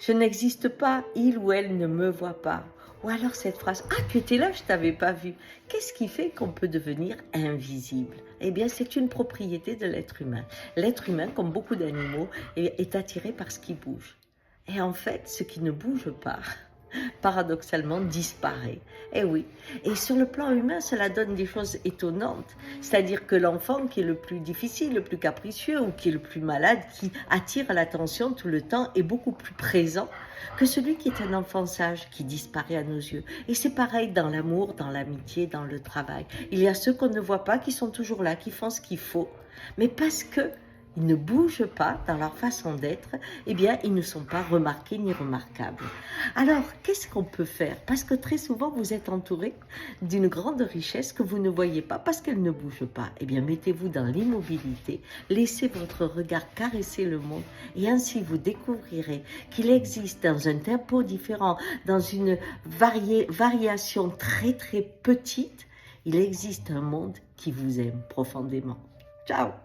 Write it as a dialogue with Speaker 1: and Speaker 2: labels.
Speaker 1: Je n'existe pas, il ou elle ne me voit pas. Ou alors cette phrase, ah tu étais là, je ne t'avais pas vu. Qu'est-ce qui fait qu'on peut devenir invisible? Eh bien c'est une propriété de l'être humain. L'être humain, comme beaucoup d'animaux, est attiré par ce qui bouge. Et en fait, ce qui ne bouge pas, paradoxalement, disparaît. Eh oui. Et sur le plan humain, cela donne des choses étonnantes. C'est-à-dire que l'enfant qui est le plus difficile, le plus capricieux ou qui est le plus malade, qui attire l'attention tout le temps, est beaucoup plus présent que celui qui est un enfant sage, qui disparaît à nos yeux. Et c'est pareil dans l'amour, dans l'amitié, dans le travail. Il y a ceux qu'on ne voit pas, qui sont toujours là, qui font ce qu'il faut. Mais parce que ils ne bougent pas dans leur façon d'être, eh bien, ils ne sont pas remarqués ni remarquables. Alors, qu'est-ce qu'on peut faire? Parce que très souvent, vous êtes entouré d'une grande richesse que vous ne voyez pas parce qu'elle ne bouge pas. Eh bien, mettez-vous dans l'immobilité, laissez votre regard caresser le monde et ainsi vous découvrirez qu'il existe dans un tempo différent, dans une variation très très petite, il existe un monde qui vous aime profondément. Ciao!